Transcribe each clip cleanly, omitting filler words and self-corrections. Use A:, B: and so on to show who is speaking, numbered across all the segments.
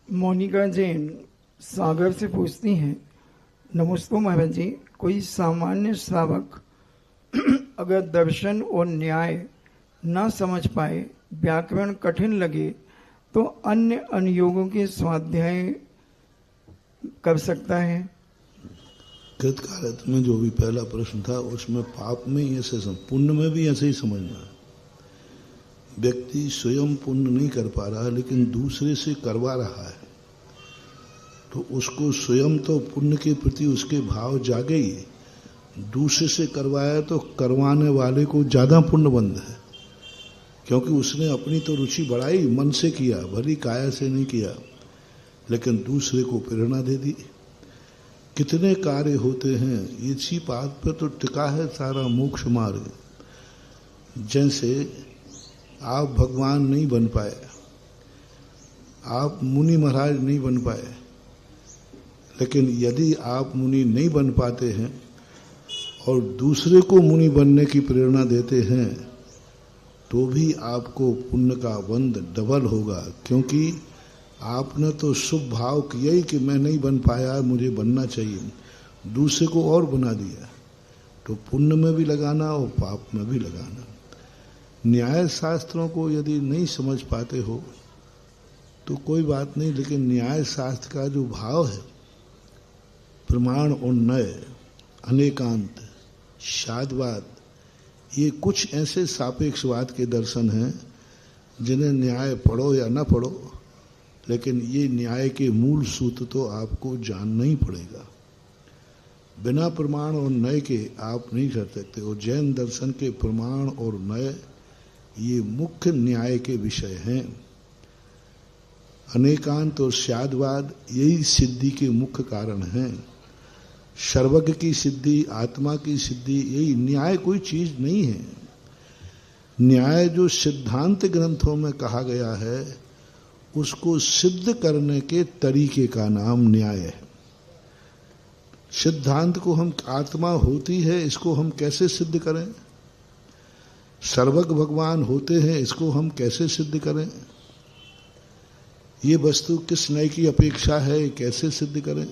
A: मोनिका जैन सागर से पूछती हैं, नमस्ते महाराज जी, कोई सामान्य श्रावक अगर दर्शन और न्याय न समझ पाए, व्याकरण कठिन लगे, तो अन्य अनुयोगों के स्वाध्याय कर सकता है?
B: कृतकालत में जो भी पहला प्रश्न था उसमें पाप में ही ऐसे पुण्य में भी ऐसे ही समझना है। व्यक्ति स्वयं पुण्य नहीं कर पा रहा लेकिन दूसरे से करवा रहा है, तो उसको स्वयं तो पुण्य के प्रति उसके भाव जागे ही, दूसरे से करवाया तो करवाने वाले को ज्यादा पुण्यबंध है, क्योंकि उसने अपनी तो रुचि बढ़ाई, मन से किया, भली काया से नहीं किया, लेकिन दूसरे को प्रेरणा दे दी। कितने कार्य होते हैं, इसी बात पर तो टिका है सारा मोक्ष मार्ग। जैसे आप भगवान नहीं बन पाए, आप मुनि महाराज नहीं बन पाए, लेकिन यदि आप मुनि नहीं बन पाते हैं और दूसरे को मुनि बनने की प्रेरणा देते हैं, तो भी आपको पुण्य का बंध डबल होगा, क्योंकि आपने तो शुभ भाव किया ही कि मैं नहीं बन पाया, मुझे बनना चाहिए, दूसरे को और बना दिया। तो पुण्य में भी लगाना और पाप में भी लगाना। न्याय शास्त्रों को यदि नहीं समझ पाते हो तो कोई बात नहीं, लेकिन न्याय शास्त्र का जो भाव है, प्रमाण और नय, अनेकांत, शादवाद, ये कुछ ऐसे सापेक्षवाद के दर्शन हैं जिन्हें न्याय पढ़ो या न पढ़ो, लेकिन ये न्याय के मूल सूत्र तो आपको जानना ही पड़ेगा। बिना प्रमाण और नय के आप नहीं कर सकते। और जैन दर्शन के प्रमाण और नय ये मुख्य न्याय के विषय हैं। अनेकांत और शादवाद यही सिद्धि के मुख्य कारण हैं। सर्वज्ञ की सिद्धि, आत्मा की सिद्धि, यही न्याय कोई चीज नहीं है। न्याय जो सिद्धांत ग्रंथों में कहा गया है, उसको सिद्ध करने के तरीके का नाम न्याय है। सिद्धांत को हम आत्मा होती है, इसको हम कैसे सिद्ध करें? सर्वज्ञ भगवान होते हैं, इसको हम कैसे सिद्ध करें? ये वस्तु किस न्याय की अपेक्षा है, कैसे सिद्ध करें?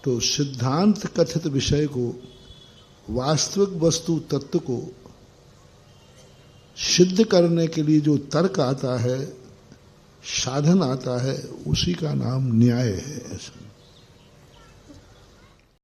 B: तो सिद्धांत कथित विषय को, वास्तविक वस्तु तत्व को सिद्ध करने के लिए जो तर्क आता है, साधन आता है, उसी का नाम न्याय है।